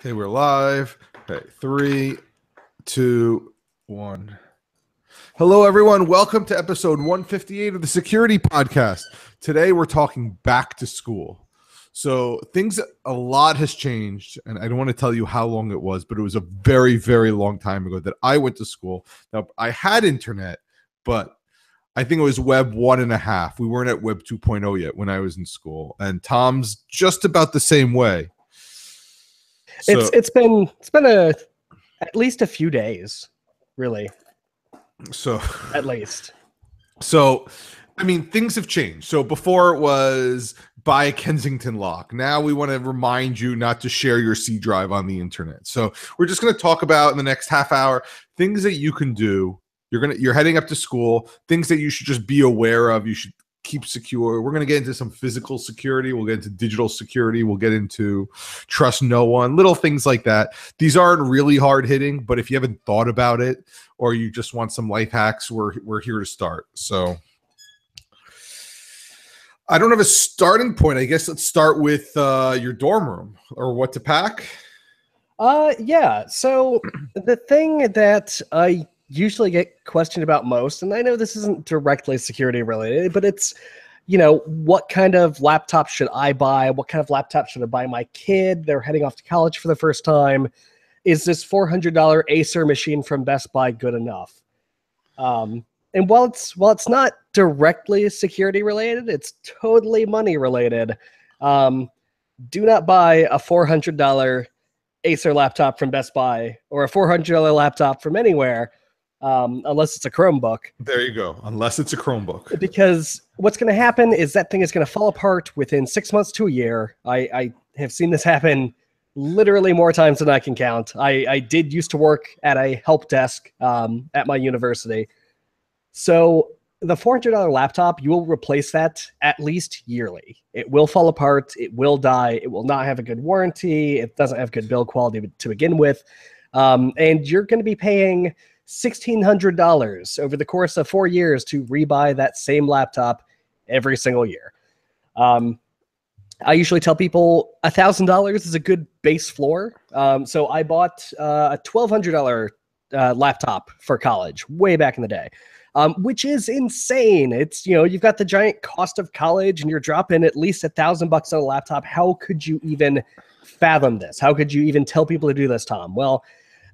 Okay, we're live. Okay, 3, 2, 1. Hello, everyone. Welcome to episode 158 of the Security Podcast. Today, we're talking back to school. So a lot has changed, and I don't want to tell you how long it was, but it was a very, very long time ago that I went to school. Now, I had internet, but I think it was Web 1.5. We weren't at Web 2.0 yet when I was in school, and Tom's just about the same way. So, it's been at least a few days, really. So at least. So, I mean, things have changed. So before it was buy a Kensington lock. Now we want to remind you not to share your C drive on the internet. So we're just going to talk about in the next half hour things that you can do. You're heading up to school. Things that you should just be aware of. You should keep secure. We're going to get into some physical security. We'll get into digital security. We'll get into trust no one, little things like that. These aren't really hard hitting, but if you haven't thought about it or you just want some life hacks, we're here to start. So I don't have a starting point. I guess let's start with your dorm room or what to pack. Yeah. So the thing that I usually get questioned about most, and I know this isn't directly security related, but it's, what kind of laptop should I buy? What kind of laptop should I buy my kid? They're heading off to college for the first time. Is this $400 Acer machine from Best Buy good enough? And while it's not directly security related, it's totally money related. Do not buy a $400 Acer laptop from Best Buy or a $400 laptop from anywhere. Unless it's a Chromebook. There you go. Unless it's a Chromebook. Because what's going to happen is that thing is going to fall apart within 6 months to a year. I have seen this happen literally more times than I can count. I did used to work at a help desk at my university. So the $400 laptop, you will replace that at least yearly. It will fall apart. It will die. It will not have a good warranty. It doesn't have good build quality to begin with. And you're going to be paying $1,600 over the course of 4 years to rebuy that same laptop every single year. I usually tell people $1,000 is a good base floor. So I bought a $1,200 laptop for college way back in the day, which is insane. It's, you've got the giant cost of college and you're dropping at least $1,000 on a laptop. How could you even fathom this? How could you even tell people to do this, Tom? Well,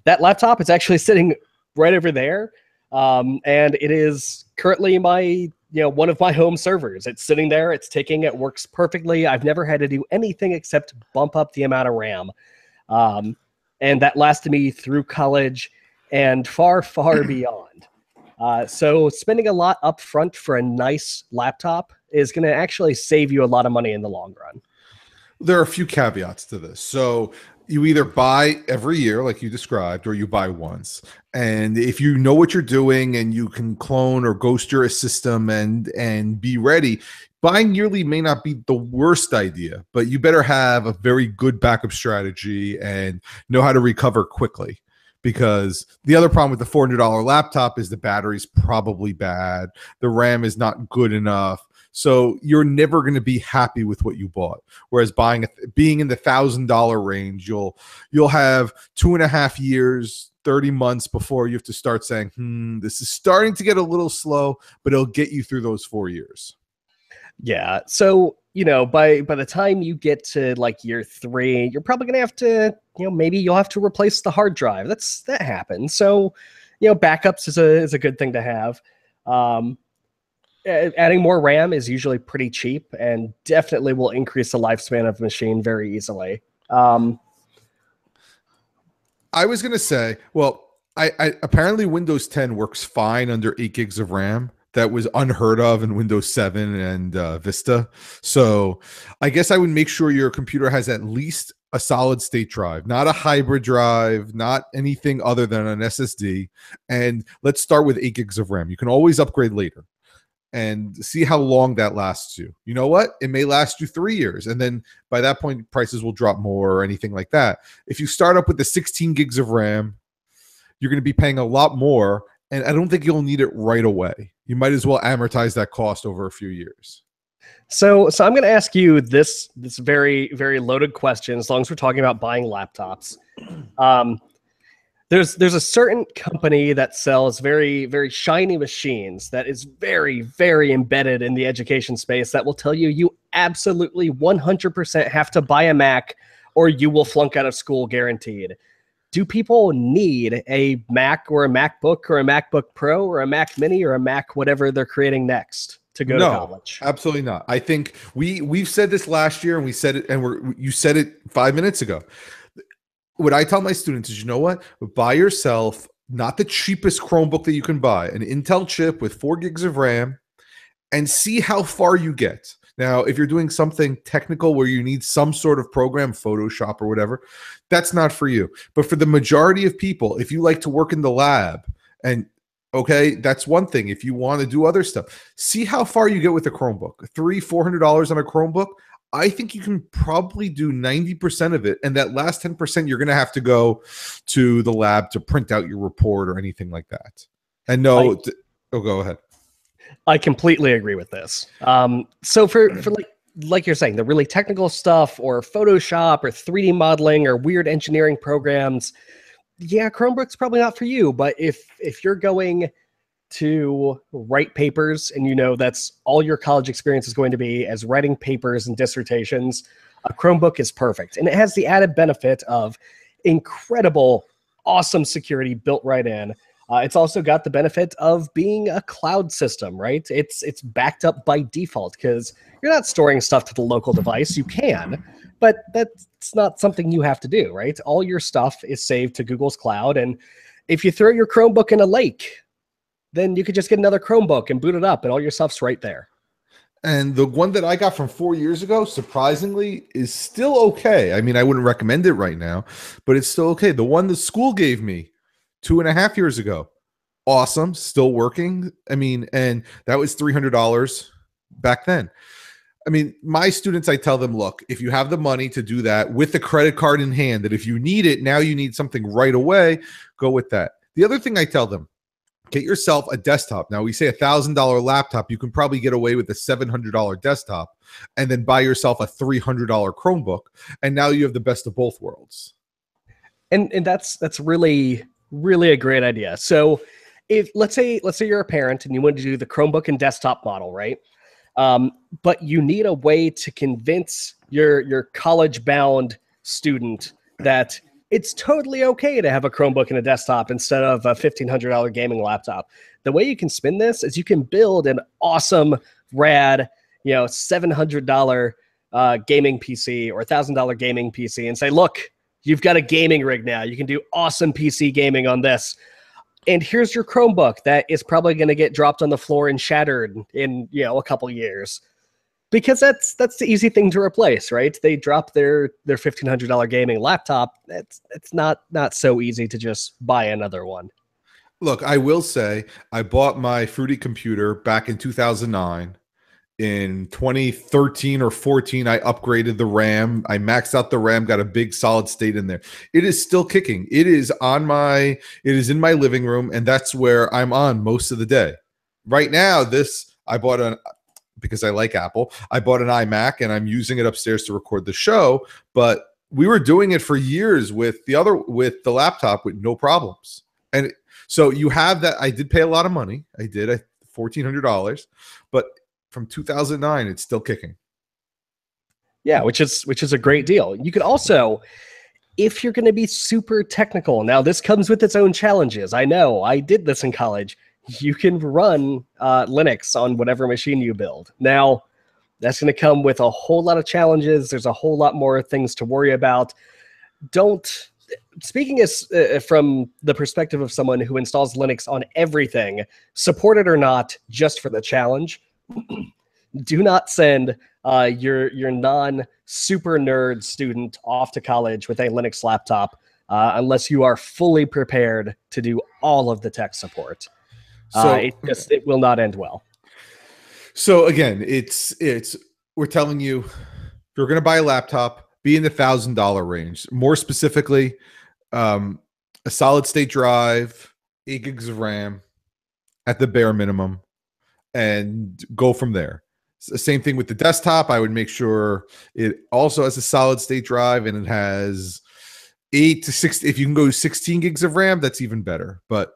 that laptop is actually sitting right over there. And it is currently one of my home servers. It's sitting there, it's ticking, it works perfectly. I've never had to do anything except bump up the amount of RAM. And that lasted me through college and far, far beyond. So spending a lot up front for a nice laptop is going to actually save you a lot of money in the long run. There are a few caveats to this. So you either buy every year, like you described, or you buy once. And if you know what you're doing and you can clone or ghost your system and be ready, buying yearly may not be the worst idea, but you better have a very good backup strategy and know how to recover quickly. Because the other problem with the $400 laptop is the battery's probably bad. The RAM is not good enough. So you're never going to be happy with what you bought. Whereas being in the $1,000 range, you'll have 2.5 years, 30 months before you have to start saying, this is starting to get a little slow, but it'll get you through those 4 years. Yeah. So, by the time you get to like year 3, you're probably going to have to, maybe you'll have to replace the hard drive. That happens. So, backups is a good thing to have. Adding more RAM is usually pretty cheap and definitely will increase the lifespan of the machine very easily. I was going to say, well, I apparently Windows 10 works fine under 8 gigs of RAM. That was unheard of in Windows 7 and Vista. So I guess I would make sure your computer has at least a solid state drive, not a hybrid drive, not anything other than an SSD. And let's start with 8 gigs of RAM. You can always upgrade later and see how long that lasts you. You know what? It may last you 3 years. And then by that point, prices will drop more or anything like that. If you start up with the 16 gigs of RAM, you're going to be paying a lot more. And I don't think you'll need it right away. You might as well amortize that cost over a few years. So I'm going to ask you this very very loaded question. As long as we're talking about buying laptops, um, there's a certain company that sells very very shiny machines that is very very embedded in the education space that will tell you you absolutely 100% have to buy a Mac or you will flunk out of school guaranteed. Do people need a Mac or a MacBook or a MacBook Pro or a Mac Mini or a Mac whatever they're creating next to go to No, college? absolutely not. I think we've said this last year, and we said it, and you said it 5 minutes ago. What I tell my students is, you know what? Buy yourself not the cheapest Chromebook that you can buy, an Intel chip with 4 gigs of RAM, and see how far you get. Now, if you're doing something technical where you need some sort of program, Photoshop or whatever, that's not for you. But for the majority of people, if you like to work in the lab, and okay, that's one thing. If you want to do other stuff, see how far you get with a Chromebook. $300-400 on a Chromebook. I think you can probably do 90% of it. And that last 10%, you're going to have to go to the lab to print out your report or anything like that. And no, go ahead. I completely agree with this. So for like you're saying, the really technical stuff or Photoshop or 3D modeling or weird engineering programs, yeah, Chromebook's probably not for you. But if you're going to write papers and you know that's all your college experience is going to be as writing papers and dissertations, a Chromebook is perfect. And it has the added benefit of incredible, awesome security built right in. It's also got the benefit of being a cloud system, right? It's backed up by default because you're not storing stuff to the local device. You can, but that's not something you have to do, right? All your stuff is saved to Google's cloud. And if you throw your Chromebook in a lake, then you could just get another Chromebook and boot it up and all your stuff's right there. And the one that I got from 4 years ago, surprisingly, is still okay. I mean, I wouldn't recommend it right now, but it's still okay. The one the school gave me 2.5 years ago, awesome, still working. I mean, and that was $300 back then. I mean, my students, I tell them, look, if you have the money to do that with the credit card in hand, that if you need it, now you need something right away, go with that. The other thing I tell them, get yourself a desktop. Now, we say $1,000 laptop. You can probably get away with a $700 desktop and then buy yourself a $300 Chromebook. And now you have the best of both worlds. And that's really, really a great idea. So if let's say you're a parent and you want to do the Chromebook and desktop model, right? But you need a way to convince your college-bound student that it's totally okay to have a Chromebook and a desktop instead of a $1,500 gaming laptop. The way you can spin this is you can build an awesome, rad, $700 gaming PC or $1,000 gaming PC and say, look, you've got a gaming rig now. You can do awesome PC gaming on this. And here's your Chromebook that is probably going to get dropped on the floor and shattered in a couple years. Because that's the easy thing to replace, right? They drop their $1,500 gaming laptop. It's not so easy to just buy another one. Look, I will say I bought my Fruity computer back in 2009. In 2013 or 14, I upgraded the RAM. I maxed out the RAM, got a big solid state in there. It is still kicking. It is in my living room, and that's where I'm on most of the day. Right now, because I like Apple, I bought an iMac and I'm using it upstairs to record the show, but we were doing it for years with the laptop with no problems. And so you have that. I did pay a lot of money. I did $1,400, but from 2009, it's still kicking. Yeah, which is a great deal. You could also, if you're going to be super technical, now this comes with its own challenges. I know, I did this in college. You can run Linux on whatever machine you build. Now, that's going to come with a whole lot of challenges. There's a whole lot more things to worry about. Speaking as from the perspective of someone who installs Linux on everything, support it or not, just for the challenge, do not send your non-super nerd student off to college with a Linux laptop unless you are fully prepared to do all of the tech support. So it will not end well. So again, we're telling you, if you're going to buy a laptop, be in the $1,000 range. More specifically, a solid state drive, 8 gigs of RAM at the bare minimum, and go from there. Same thing with the desktop. I would make sure it also has a solid state drive and it has 8 to 6. If you can go 16 gigs of RAM, that's even better. But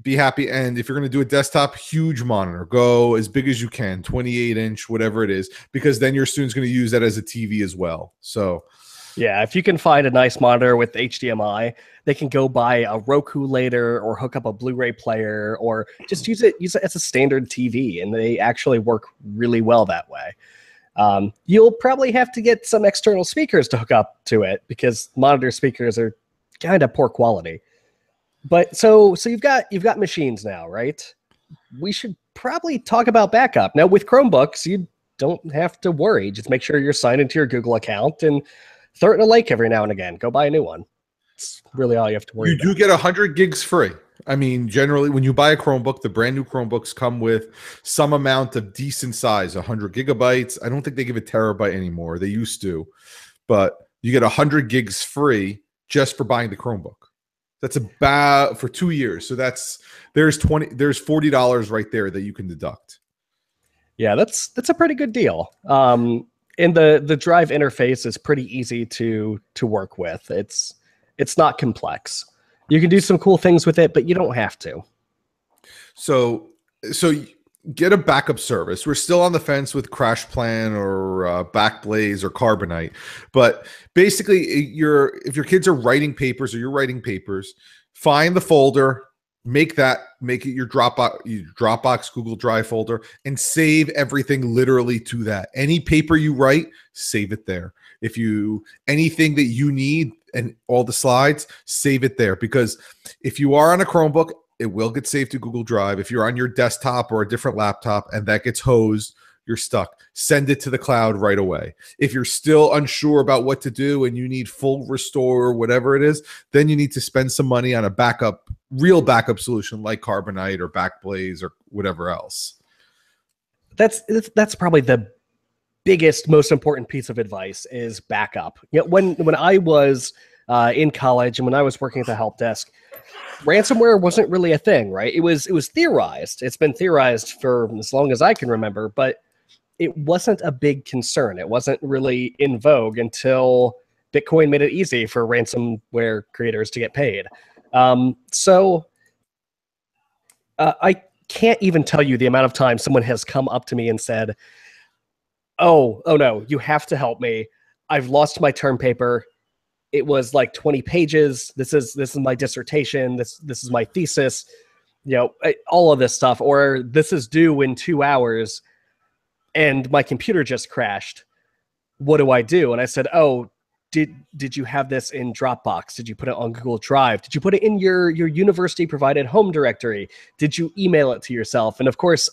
be happy. And if you're going to do a desktop, huge monitor, go as big as you can, 28-inch, whatever it is, because then your student's going to use that as a TV as well. So yeah, if you can find a nice monitor with HDMI, they can go buy a Roku later or hook up a Blu-ray player or just use it as a standard TV, and they actually work really well that way. You'll probably have to get some external speakers to hook up to it because monitor speakers are kind of poor quality. But so you've got machines now, right? We should probably talk about backup. Now with Chromebooks, you don't have to worry. Just make sure you're signed into your Google account and throw it in a lake every now and again. Go buy a new one. It's really all you have to worry about. You do get 100 gigs free. I mean, generally, when you buy a Chromebook, the brand new Chromebooks come with some amount of decent size, 100 gigabytes. I don't think they give a terabyte anymore. They used to. But you get 100 gigs free just for buying the Chromebook. That's about for 2 years. So there's $40 right there that you can deduct. Yeah, that's a pretty good deal. And the drive interface is pretty easy to work with. It's not complex. You can do some cool things with it, but you don't have to. So get a backup service. We're still on the fence with CrashPlan or Backblaze or Carbonite, but basically, if your kids are writing papers or you're writing papers, find the folder, make it your Dropbox Google Drive folder, and save everything literally to that. Any paper you write, save it there. Anything that you need and all the slides, save it there, because if you are on a Chromebook, it will get saved to Google Drive. If you're on your desktop or a different laptop and that gets hosed, you're stuck. Send it to the cloud right away. If you're still unsure about what to do and you need full restore or whatever it is, then you need to spend some money on a real backup solution like Carbonite or Backblaze or whatever else. That's probably the biggest, most important piece of advice is backup. You know, when I was in college and when I was working at the help desk, ransomware wasn't really a thing, right? It was theorized. It's been theorized for as long as I can remember, but it wasn't a big concern. It wasn't really in vogue until Bitcoin made it easy for ransomware creators to get paid. I can't even tell you the amount of time someone has come up to me and said, oh no, you have to help me. I've lost my term paper. It was like 20 pages. This is my dissertation. This is my thesis, all of this stuff, or this is due in 2 hours and my computer just crashed. What do I do? And I said, oh, did you have this in Dropbox? Did you put it on Google Drive? Did you put it in your university provided home directory? Did you email it to yourself? And of course,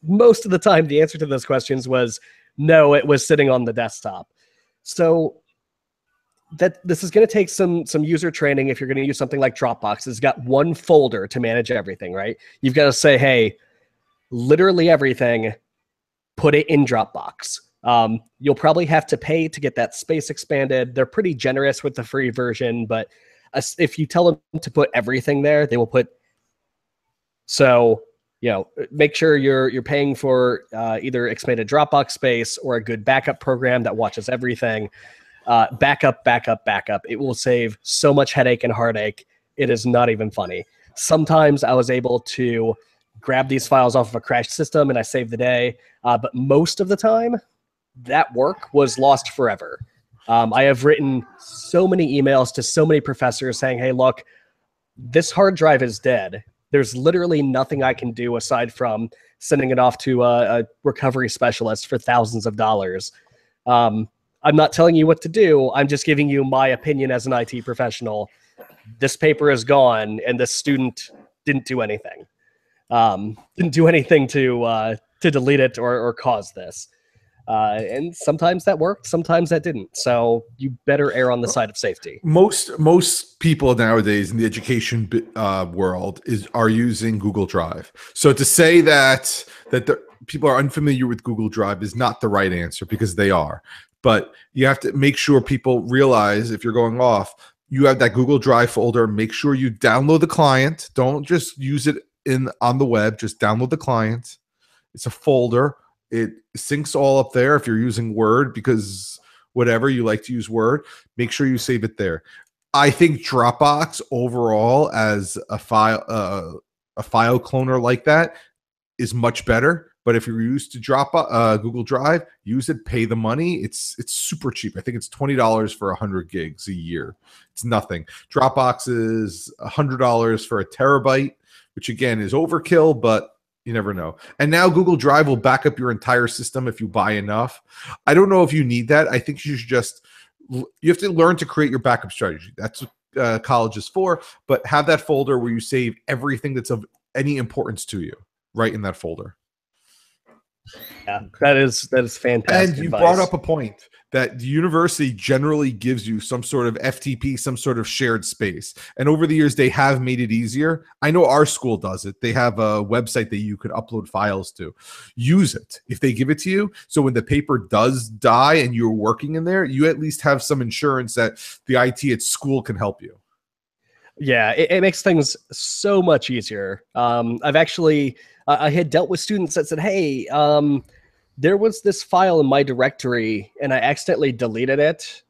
most of the time, the answer to those questions was no, it was sitting on the desktop. So this is going to take some user training. If you're going to use something like Dropbox, it's got one folder to manage everything, right? You've got to say, hey, literally everything, put it in Dropbox. You'll probably have to pay to get that space expanded. They're pretty generous with the free version, but if you tell them to put everything there, they will put. So, make sure you're paying for either expanded Dropbox space or a good backup program that watches everything. Backup. It will save so much headache and heartache. It is not even funny. Sometimes I was able to grab these files off of a crashed system and I saved the day. But most of the time, that work was lost forever. I have written so many emails to so many professors saying, hey, look, this hard drive is dead. There's literally nothing I can do aside from sending it off to a recovery specialist for thousands of dollars. I'm not telling you what to do. I'm just giving you my opinion as an IT professional. This paper is gone, and this student didn't do anything. Didn't do anything to delete it or cause this. And sometimes that worked, sometimes that didn't. So you better err on the side of safety. Most people nowadays in the education world are using Google Drive. So to say that people are unfamiliar with Google Drive is not the right answer, because they are. But you have to make sure people realize, if you're going off, you have that Google Drive folder. Make sure you download the client. Don't just use it on the web. Just download the client. It's a folder. It syncs all up there if you're using Word, because whatever you like to use Word, make sure you save it there. I think Dropbox overall as a file cloner like that is much better. But if you're used to Google Drive, use it, pay the money. It's super cheap. I think it's $20 for 100 gigs a year. It's nothing. Dropbox is $100 for a terabyte, which again is overkill, but you never know. And now Google Drive will back up your entire system if you buy enough. I don't know if you need that. I think you should you have to learn to create your backup strategy. That's what college is for. But have that folder where you save everything that's of any importance to you right in that folder. Yeah, that is fantastic. And you advice. brought up a point that the university generally gives you some sort of FTP, some sort of shared space. And over the years, they have made it easier. I know our school does it. They have a website that you can upload files to. Use it if they give it to you. So when the paper does die and you're working in there, you at least have some insurance that the IT at school can help you. Yeah, it makes things so much easier. I've actually, I had dealt with students that said, hey, there was this file in my directory and I accidentally deleted it.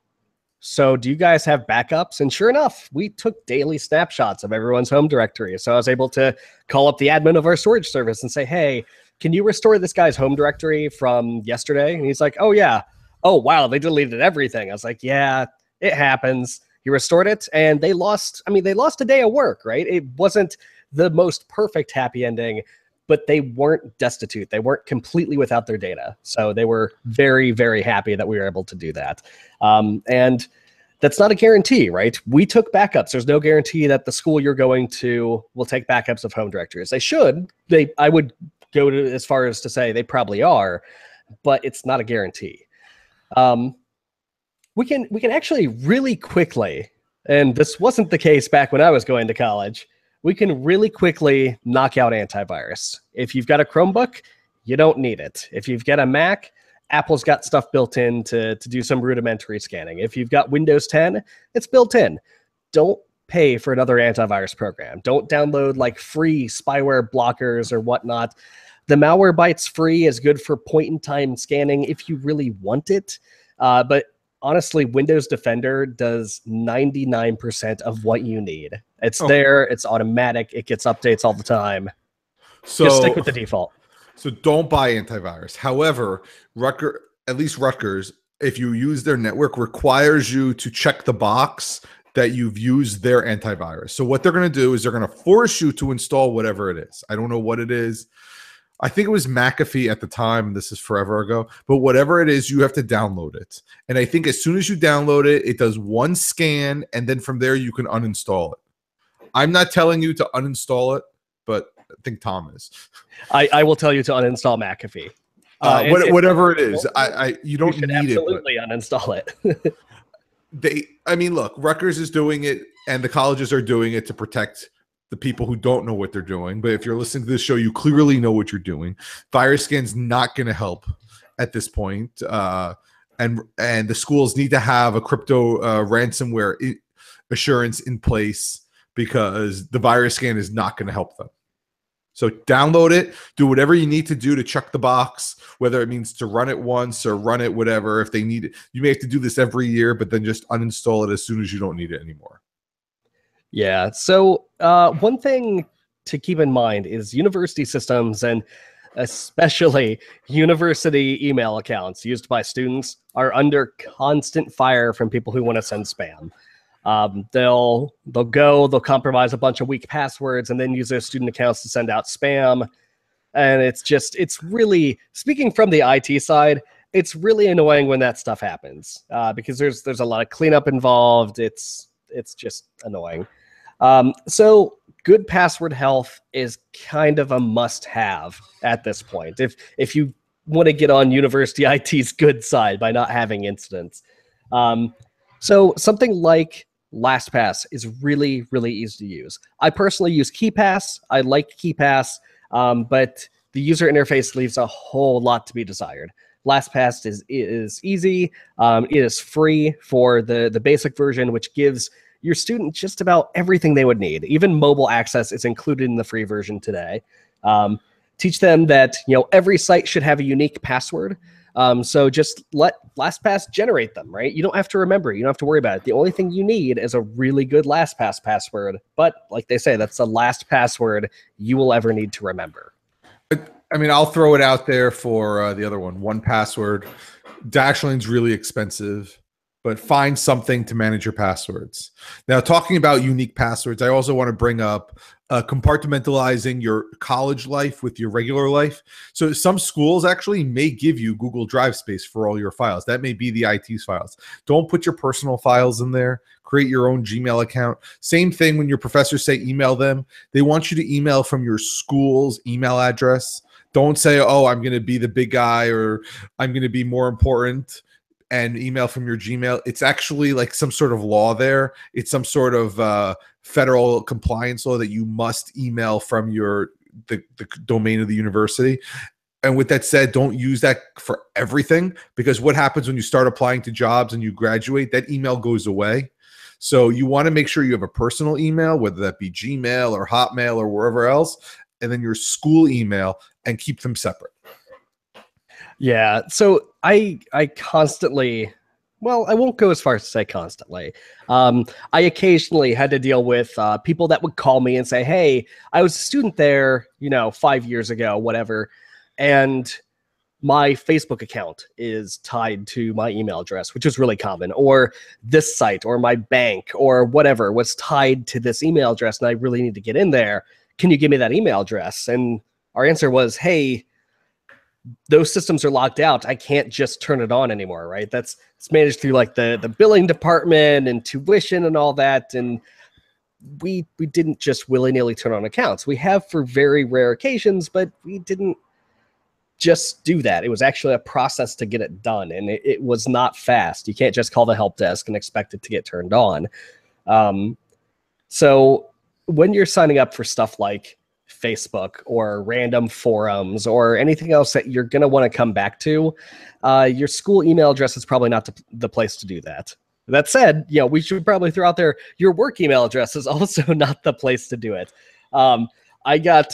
So do you guys have backups? And sure enough, we took daily snapshots of everyone's home directory. So I was able to call up the admin of our storage service and say, hey, can you restore this guy's home directory from yesterday? And he's like, oh yeah. Oh, wow, they deleted everything. I was like, yeah, it happens. He restored it and they lost a day of work, right? It wasn't the most perfect happy ending, but they weren't destitute. They weren't completely without their data. So they were very, very happy that we were able to do that. And that's not a guarantee, right? We took backups. There's no guarantee that the school you're going to will take backups of home directories. They should. I would go as far as to say they probably are, but it's not a guarantee. We can actually really quickly, and this wasn't the case back when I was going to college, we can really quickly knock out antivirus. If you've got a Chromebook, you don't need it. If you've got a Mac, Apple's got stuff built in to do some rudimentary scanning. If you've got Windows 10, it's built in. Don't pay for another antivirus program. Don't download like free spyware blockers or whatnot. The Malwarebytes free is good for point-in-time scanning if you really want it, but honestly, Windows Defender does 99% of what you need. It's there. It's automatic. It gets updates all the time. So just stick with the default. So don't buy antivirus. However, at least Rutgers, if you use their network, requires you to check the box that you've used their antivirus. So what they're going to do is they're going to force you to install whatever it is. I don't know what it is. I think it was McAfee at the time. This is forever ago. But whatever it is, you have to download it. And I think as soon as you download it, it does one scan, and then from there you can uninstall it. I'm not telling you to uninstall it, but I think Tom is. I will tell you to uninstall McAfee. Whatever it is, you don't need absolutely uninstall it. Look, Rutgers is doing it, and the colleges are doing it to protect the people who don't know what they're doing. But if you're listening to this show, you clearly know what you're doing. VirusScan's not going to help at this point. And the schools need to have a crypto ransomware assurance in place, because the VirusScan is not going to help them. So download it, do whatever you need to do to check the box, whether it means to run it once or run it, whatever. If they need it, you may have to do this every year, but then just uninstall it as soon as you don't need it anymore. Yeah. So one thing to keep in mind is university systems, and especially university email accounts used by students, are under constant fire from people who want to send spam. They'll compromise a bunch of weak passwords and then use their student accounts to send out spam. And it's really, speaking from the IT side, it's really annoying when that stuff happens, because there's a lot of cleanup involved. It's just annoying. So good password health is kind of a must-have at this point. If you want to get on university IT's good side by not having incidents. So something like LastPass is really, really easy to use. I personally use KeePass. I like KeePass, but the user interface leaves a whole lot to be desired. LastPass is easy. It is free for the basic version, which gives your student just about everything they would need. Even mobile access is included in the free version today. Teach them that, every site should have a unique password. So just let LastPass generate them, right? You don't have to remember. You don't have to worry about it. The only thing you need is a really good LastPass password. But like they say, that's the last password you will ever need to remember. I mean, I'll throw it out there for the other one, 1Password. Dashling's really expensive, but find something to manage your passwords. Now, talking about unique passwords, I also want to bring up compartmentalizing your college life with your regular life. So some schools actually may give you Google Drive space for all your files. That may be the IT's files. Don't put your personal files in there. Create your own Gmail account. Same thing when your professors say email them. They want you to email from your school's email address. Don't say, oh, I'm going to be the big guy or I'm going to be more important and email from your Gmail. It's actually like some sort of law there. It's some sort of federal compliance law that you must email from the domain of the university. And with that said, don't use that for everything, because what happens when you start applying to jobs and you graduate, that email goes away. So you want to make sure you have a personal email, whether that be Gmail or Hotmail or wherever else, and then your school email, and keep them separate. Yeah. So I constantly, well, I won't go as far as to say constantly. I occasionally had to deal with people that would call me and say, hey, I was a student there, 5 years ago, whatever. And my Facebook account is tied to my email address, which is really common, or this site or my bank or whatever was tied to this email address. And I really need to get in there. Can you give me that email address? And our answer was, hey, those systems are locked out. I can't just turn it on anymore, right? It's managed through like the billing department and tuition and all that. And we didn't just willy-nilly turn on accounts. We have for very rare occasions, but we didn't just do that. It was actually a process to get it done, and it was not fast. You can't just call the help desk and expect it to get turned on. So when you're signing up for stuff like Facebook or random forums or anything else that you're going to want to come back to, your school email address is probably not the place to do that. That said, we should probably throw out there your work email address is also not the place to do it. I got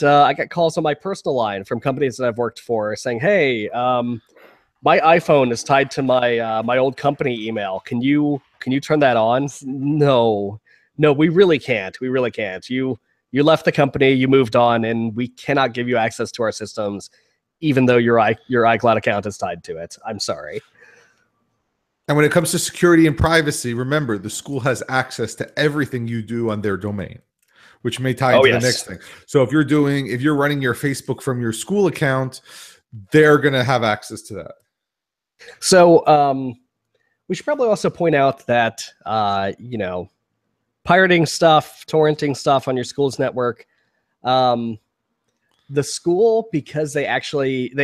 calls on my personal line from companies that I've worked for saying, hey, my iPhone is tied to my old company email. Can you turn that on? No, we really can't. We really can't. You left the company, you moved on, and we cannot give you access to our systems, even though your iCloud account is tied to it. I'm sorry. And when it comes to security and privacy, remember, the school has access to everything you do on their domain, which may tie into the next thing. So if you're running your Facebook from your school account, they're going to have access to that. So we should probably also point out that, pirating stuff, torrenting stuff on your school's network, the school, because they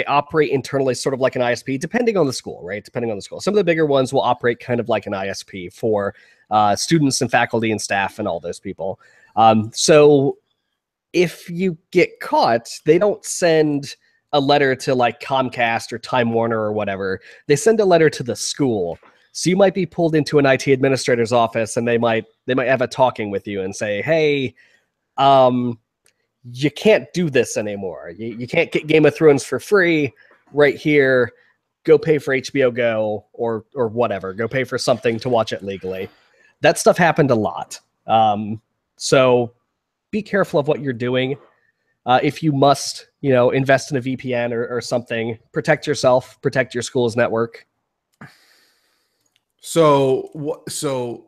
operate internally sort of like an ISP, depending on the school, right? Depending on the school. Some of the bigger ones will operate kind of like an ISP for students and faculty and staff and all those people. So if you get caught, they don't send a letter to like Comcast or Time Warner or whatever. They send a letter to the school. So you might be pulled into an IT administrator's office, and they might have a talking with you and say, hey, you can't do this anymore. You can't get Game of Thrones for free right here. Go pay for HBO Go or whatever. Go pay for something to watch it legally. That stuff happened a lot. So be careful of what you're doing. If you must, invest in a VPN or something, protect yourself, protect your school's network. So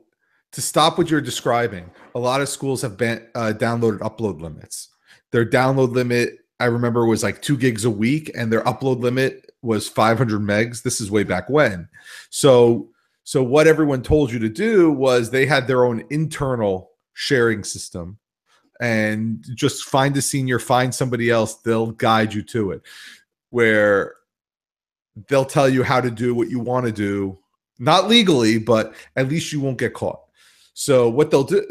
to stop what you're describing, a lot of schools have downloaded upload limits. Their download limit, I remember, was like 2 gigs a week, and their upload limit was 500 megs. This is way back when. So what everyone told you to do was they had their own internal sharing system, and just find a senior, find somebody else. They'll guide you to it, where they'll tell you how to do what you want to do. Not legally, but at least you won't get caught. So what they'll do,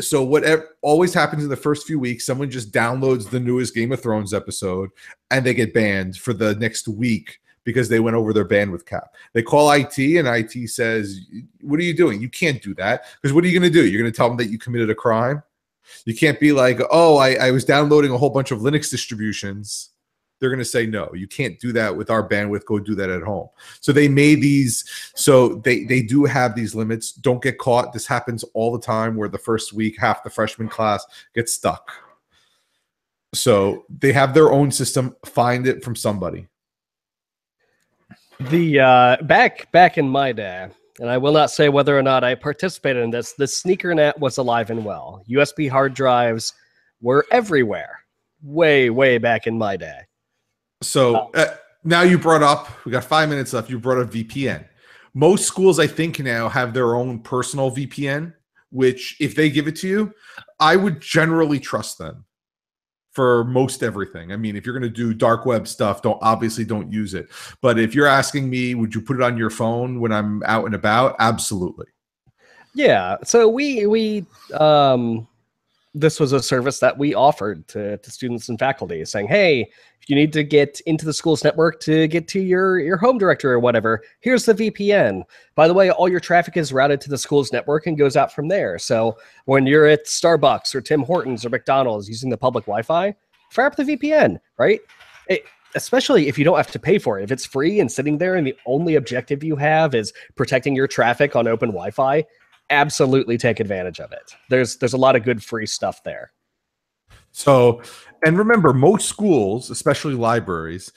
always happens in the first few weeks, someone just downloads the newest Game of Thrones episode and they get banned for the next week because they went over their bandwidth cap. They call IT, and IT says, what are you doing? You can't do that. Because what are you going to do? You're going to tell them that you committed a crime? You can't be like, oh, I was downloading a whole bunch of Linux distributions They're going to say, no, you can't do that with our bandwidth. Go do that at home. So they made these, so they do have these limits. Don't get caught. This happens all the time where the first week, half the freshman class gets stuck. So they have their own system. Find it from somebody. The back in my day, and I will not say whether or not I participated in this, the SneakerNet was alive and well. USB hard drives were everywhere. Way back in my day. So now you brought up, we got 5 minutes left. You brought up VPN. Most schools, I think, now have their own personal VPN, which if they give it to you, I would generally trust them for most everything. I mean, if you're going to do dark web stuff, don't use it. But if you're asking me, would you put it on your phone when I'm out and about? Absolutely. Yeah. So we this was a service that we offered to students and faculty, saying, hey, if you need to get into the school's network to get to your home directory or whatever, here's the VPN. By the way, all your traffic is routed to the school's network and goes out from there. So when you're at Starbucks or Tim Hortons or McDonald's using the public Wi-Fi, fire up the VPN, right? Especially if you don't have to pay for it. If it's free and sitting there and the only objective you have is protecting your traffic on open Wi-Fi, absolutely take advantage of it. There's a lot of good free stuff there. So, and remember, most schools, especially libraries,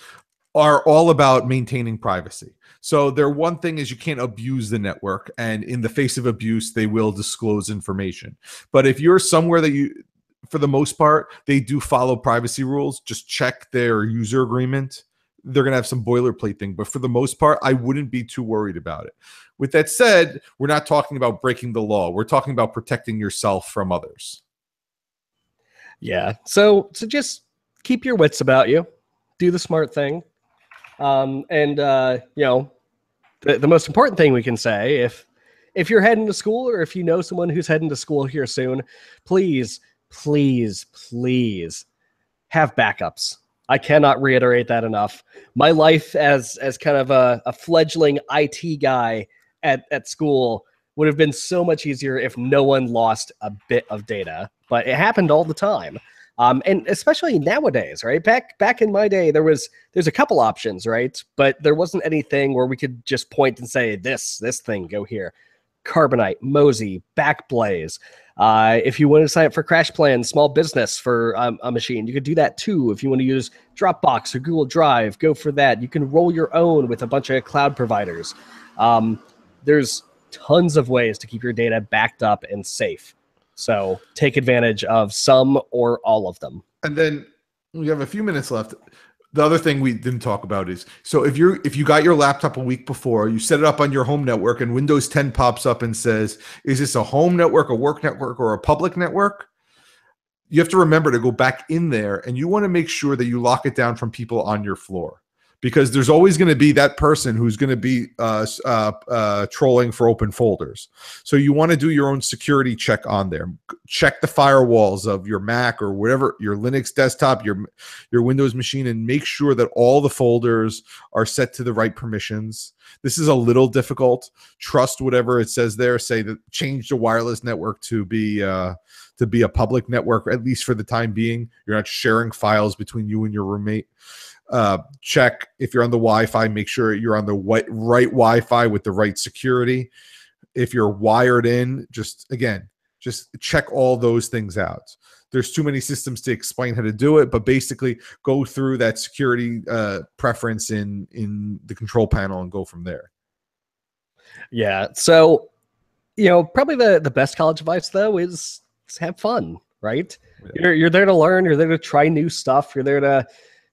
are all about maintaining privacy. So their one thing is you can't abuse the network, and in the face of abuse, they will disclose information. But if you're somewhere that you, for the most part, they do follow privacy rules, just check their user agreement. They're going to have some boilerplate thing, but for the most part, I wouldn't be too worried about it. With that said, we're not talking about breaking the law. We're talking about protecting yourself from others. Yeah. So just keep your wits about you. Do the smart thing. You know, the most important thing we can say, if you're heading to school or if you know someone who's heading to school here soon, please have backups. I cannot reiterate that enough. My life as kind of a fledgling IT guy at school would have been so much easier if no one lost a bit of data, but it happened all the time. And especially nowadays, right? Back in my day, there's a couple options, right? But there wasn't anything where we could just point and say, this thing, go here. Carbonite, Mozy, Backblaze. If you want to sign up for Crash Plan, small business for a machine, you could do that too. If you want to use Dropbox or Google Drive, go for that. You can roll your own with a bunch of cloud providers. There's tons of ways to keep your data backed up and safe. So take advantage of some or all of them. And then we have a few minutes left. The other thing we didn't talk about is, so if you got your laptop a week before, you set it up on your home network and Windows 10 pops up and says, is this a home network, a work network, or a public network? You have to remember to go back in there, and you want to make sure that you lock it down from people on your floor, because there's always going to be that person who's going to be trolling for open folders. So you want to do your own security check on there. Check the firewalls of your Mac or whatever, your Linux desktop, your Windows machine, and make sure that all the folders are set to the right permissions. This is a little difficult. Trust whatever it says there. Say that change the wireless network to be a public network, at least for the time being. You're not sharing files between you and your roommate. Check if you're on the Wi-Fi, make sure you're on the right Wi-Fi with the right security. If you're wired in, just check all those things out. There's too many systems to explain how to do it, but basically go through that security preference in the control panel and go from there. Yeah. So, probably the best college advice though is have fun, right? Yeah. You're there to learn, you're there to try new stuff, you're there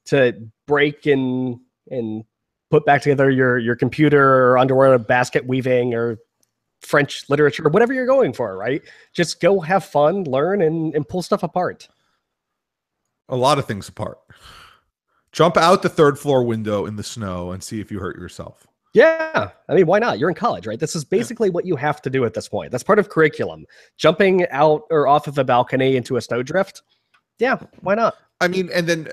to break and put back together your computer or underwear basket weaving or French literature, whatever you're going for, right? Just go have fun, learn, and pull stuff apart. A lot of things apart. Jump out the third floor window in the snow and see if you hurt yourself. Yeah. I mean, why not? You're in college, right? This is basically what you have to do at this point. That's part of curriculum. Jumping out or off of a balcony into a snowdrift, Yeah, why not? I mean, and then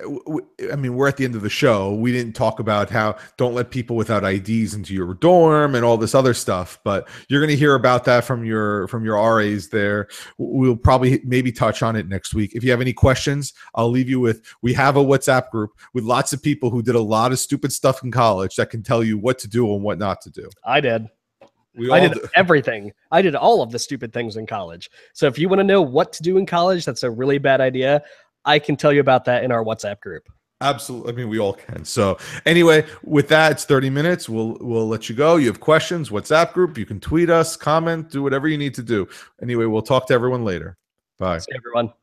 I mean, we're at the end of the show. We didn't talk about how don't let people without IDs into your dorm and all this other stuff, but you're going to hear about that from your RAs there. We'll probably maybe touch on it next week. If you have any questions, I'll leave you with, we have a WhatsApp group with lots of people who did a lot of stupid stuff in college that can tell you what to do and what not to do. I did. I did everything. I did all of the stupid things in college. So if you want to know what to do in college, that's a really bad idea. I can tell you about that in our WhatsApp group. Absolutely. I mean, we all can. So anyway, with that, it's 30 minutes. We'll let you go. You have questions, WhatsApp group. You can tweet us, comment, do whatever you need to do. Anyway, we'll talk to everyone later. Bye. See everyone.